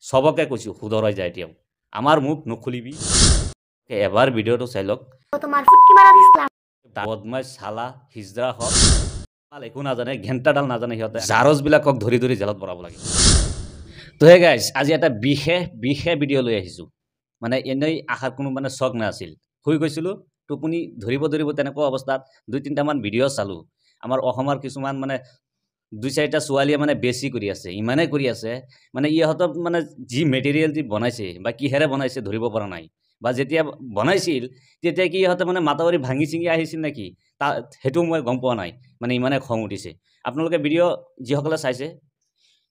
সবকে কৈছো শুধৰাই যায় এতিয়াও আমাৰ মুখ নুখুলিবি এবাৰ ভিডিঅ'টো চাই লওক তোমাৰ ফুটকি মাৰা দিছিলাম বদমাইশ শালা হিজৰা হক একো নাজানে ঘেণ্টাডাল নাজানে সিহঁতে জাৰজবিলাকক ধৰি ধৰি জেলত ভৰাব লাগে তো হে গাইজ আজি এটা বিশেষ ভিডিঅ' লৈ আহিছোঁ মানে এনেই আশাৰ কোনো মানে চক নাছিল শুই গৈছিলোঁ টোপনি ধৰিব তেনেকুৱা অৱস্থাত 2-3টা মান ভিডিঅ' চালোঁ আমাৰ অসমৰ কিছুমান মানে 2-4টা ছোৱালীয়ে মানে বেছি কৰি আছে ইমানে কৰি আছে মানে ইহঁতক মানে যি মেটেৰিয়েল যি বনাইছে বা কিহেৰে বনাইছে ধৰিব পৰা নাই বা যেতিয়া বনাইছিল তেতিয়া কি ইহঁতে মানে মাতাৱৰী ভাঙি চিঙি আহিছিল নেকি সেইটো মই গম পোৱা নাই মানে ইমানে খং উঠিছে আপোনালোকে ভিডিঅ' যিসকলে চাইছে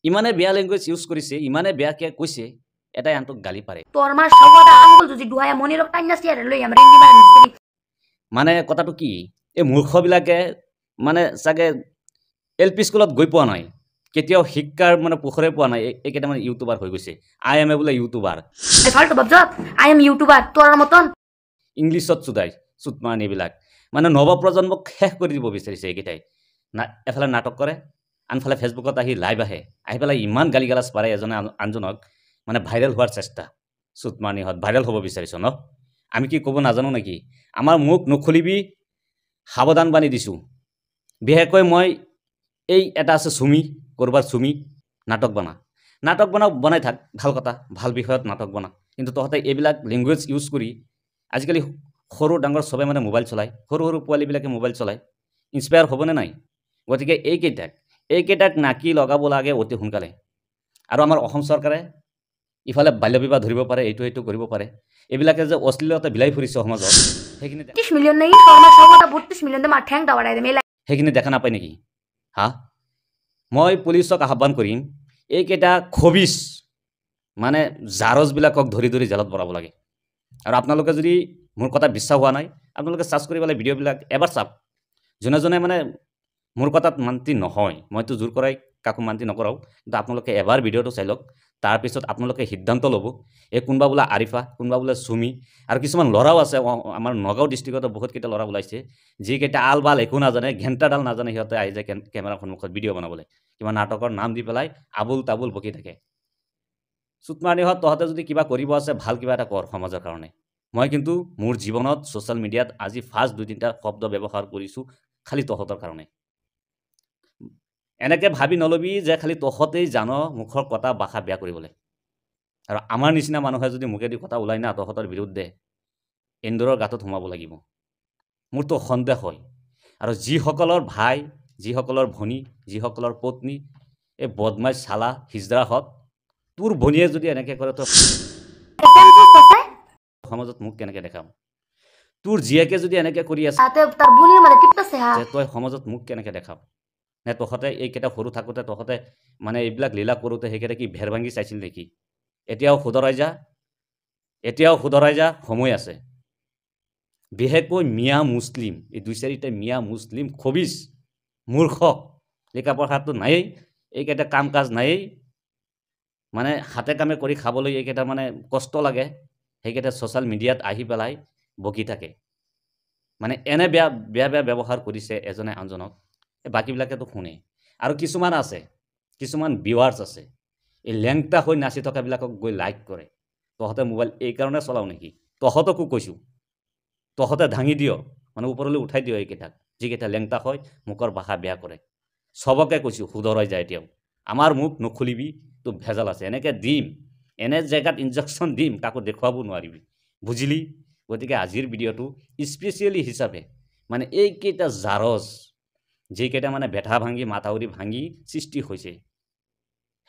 ইমানে বেয়া ল্যাঙ্গুৱেজ ইউজ কৰিছে ইমানে বেয়াকে কৈছে এটাই আনটোক গালি পাৰে তোৰ মাৰ সবটা আঙ্গুল যদি দুহায়া মনিৰক টাইনা সিয়াৰে লই আমৰা ৰেন্ডি মাৰা মিস্ত্ৰি মানে কথাটো কি এই মূৰ্খবিলাকে মানে চাগে এলপি স্কুলত গৈ পোৱা নাই কেতিয়াও শিক্ষাৰ মানে পোখৰে পোৱা নাই এইকেইটা মানে ইউটিউবাৰ হৈ গৈছে আই এম এ বোলে ইউটিউবাৰ ফালতু বাবজত আই এম ইউটিউবাৰ তোৰ মতন ইংলিছত চুদাই চুতমান এইবিলাক মানে নৱপ্ৰজন্মক শেষ কৰি দিব বিচাৰিছে এইকেইটাই এফালে নাটক কৰে আনফালে ফেচবুকত আহি লাইভ আহি পেলাই ইমান গালি গালাজ পাৰে এজনে আনজনক মানে ভাইৰেল হোৱাৰ চেষ্টা চুতমানিহঁত ভাইৰেল হ'ব বিচাৰিছ ন আমি কি ক'ব নাজানো নেকি আমাৰ মুখ নুখুলিবি সাৱধান বাণী দিছোঁ বিশেষকৈ মই এই এটা আছে চুমি কৰবাৰ চুমি নাটক বনাই থাক ভাল কথা ভাল বিষয়ত নাটক বনা কিন্তু তহঁতে এইবিলাক ল্যাঙ্গুৱেজ ইউজ কৰি আজিকালি সৰু ডাঙৰ সবে মানে মোবাইল চলায় সৰু পোৱালিবিলাকে মোবাইল চলায় ইনস্পায়াৰ হ'বনে নাই গতিকে এইকেইটাক নাকি লগাব লাগে অতি সোনকালে আৰু আমাৰ অসম চৰকাৰে ইফালে বাল্য বিবাহ ধৰিব পাৰে এইটো কৰিব পাৰে এইবিলাকে যে অশ্লীলতা বিলাই ফুৰিছে সমাজত সেইখিনি 30 মিলিয়ন নাই তোর মার সবটা 32 মিলিয়ন দে মার ঠ্যাং দাওয়াড়াই দে মেলা সেইখিনি দেখা নাপায় নেকি হা মই পুলিচক আহ্বান কৰিম এইকেইটা খবিছ মানে জাৰজবিলাকক ধৰি ধৰি জেলত ভৰাব লাগে আৰু আপোনালোকে যদি মোৰ কথা বিশ্বাস হোৱা নাই আপোনালোকে সাৰ্চ কৰি পেলাই ভিডিঅ'বিলাক এবাৰ চাওক যোনে মানে মোৰ কথাত মান্তি নহয় মইতো জোৰ কৰাই কাকো মান্তি নকৰাও কিন্তু আপোনালোকে এবাৰ ভিডিঅ'টো চাই লওক তাৰপিছত আপোনালোকে সিদ্ধান্ত ল'ব এই কোনোবা বোলে আৰিফা কোনোবা বোলে চুমি আৰু কিছুমান ল'ৰাও আছে আমাৰ নগাঁও ডিষ্ট্ৰিক্টত বহুতকেইটা ল'ৰা ওলাইছে যিকেইটা আল বাল একো নাজানে ঘেণ্টাডাল নাজানে সিহঁতে আহি যায় কেমেৰাৰ সন্মুখত ভিডিঅ' বনাবলৈ কিবা নাটকৰ নাম দি পেলাই আবুল তাবুল বকি থাকে চুতমানিহঁত তহঁতে যদি কিবা কৰিব আছে ভাল কিবা এটা কৰ সমাজৰ কাৰণে মই কিন্তু মোৰ জীৱনত ছ'চিয়েল মিডিয়াত আজি ফাৰ্ষ্ট 2-3টা শব্দ ব্যৱহাৰ কৰিছোঁ খালি তহঁতৰ কাৰণে এনেকে ভাবি নলবি যে খালি তহঁতেই জান মুখৰ কথা ভাষা বেয়া কৰিবলৈ আৰু আমাৰ নিচিনা মানুহে যদি মুখেদি কথা ওলাই না তহঁতৰ বিৰুদ্ধে এন্দুৰৰ গাঁতত সোমাব লাগিব মোৰতো সন্দেহ হয় আৰু যিসকলৰ ভাই যিসকলৰ ভনী যিসকলৰ পত্নী এই বদমাইশ শালা হিজৰাহঁত তোৰ ভনীয়ে যদি এনেকে কৰে তো সমাজত মুখ কেনেকে দেখাম তোৰ জীয়েকে যদি এনেকে কৰি আছে তার বুনির মানে টিপতেছে হা তই সমাজত মুখ কেনেকে দেখাম নে তহঁতে এইকেইটা সৰু থাকোঁতে তহঁতে মানে এইবিলাক লীলা কৰোঁতে সেইকেইটা কি ভেৰ ভাঙি চাইছিল নেকি এতিয়াও শুধৰাই যা সময় আছে বিশেষকৈ মিয়া মুছলিম এই 2-4টা মিয়া মুছলিম খবিছ মূৰ্খ লিখা পঢ়াটো নায়েই এইকেইটা কাম কাজ নায়েই মানে হাতে কামে কৰি খাবলৈ এইকেইটা মানে কষ্ট লাগে সেইকেইটা ছ'চিয়েল মিডিয়াত আহি পেলাই বকি থাকে মানে এনে বেয়া ব্যৱহাৰ কৰিছে এজনে আনজনক বাকীবিলাকেতো শুনে আৰু কিছুমান আছে কিছুমান ভিউৱাৰ্ছ আছে এই লেংটা হৈ নাচি থকাবিলাকক গৈ লাইক কৰে তহঁতে মোবাইল এই কাৰণে চলাও নেকি তহঁতকো কৈছোঁ তহঁতে ভাঙি দিয় মানে ওপৰলৈ উঠাই দিয় এইকেইটাক যিকেইটা লেংটা হয় মুখৰ ভাষা বেয়া কৰে সবকে কৈছোঁ শুধৰাই যায় এতিয়াও আমাৰ মুখ নুখুলিবি তো ভেজাল আছে এনেকৈ দিম এনে জেগাত ইনজেকশ্যন দিম কাকো দেখুৱাব নোৱাৰিবি বুজিলি গতিকে আজিৰ ভিডিঅ'টো স্পেচিয়েলি হিচাপে মানে এইকেইটা জাৰজ যিকেইটা মানে বেঠা ভাঙি মাথাউৰি ভাঙি সৃষ্টি হৈছে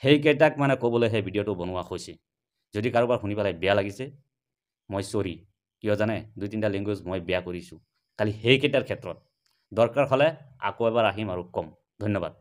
সেইকেইটাক মানে ক'বলৈ সেই ভিডিঅ'টো বনোৱা হৈছে যদি কাৰোবাৰ শুনি পেলাই বেয়া লাগিছে মই চৰি কিয় জানে 2-3টা লেংগুৱেজ মই বেয়া কৰিছোঁ খালি সেইকেইটাৰ ক্ষেত্ৰত দৰকাৰ হ'লে আকৌ এবাৰ আহিম আৰু ক'ম ধন্যবাদ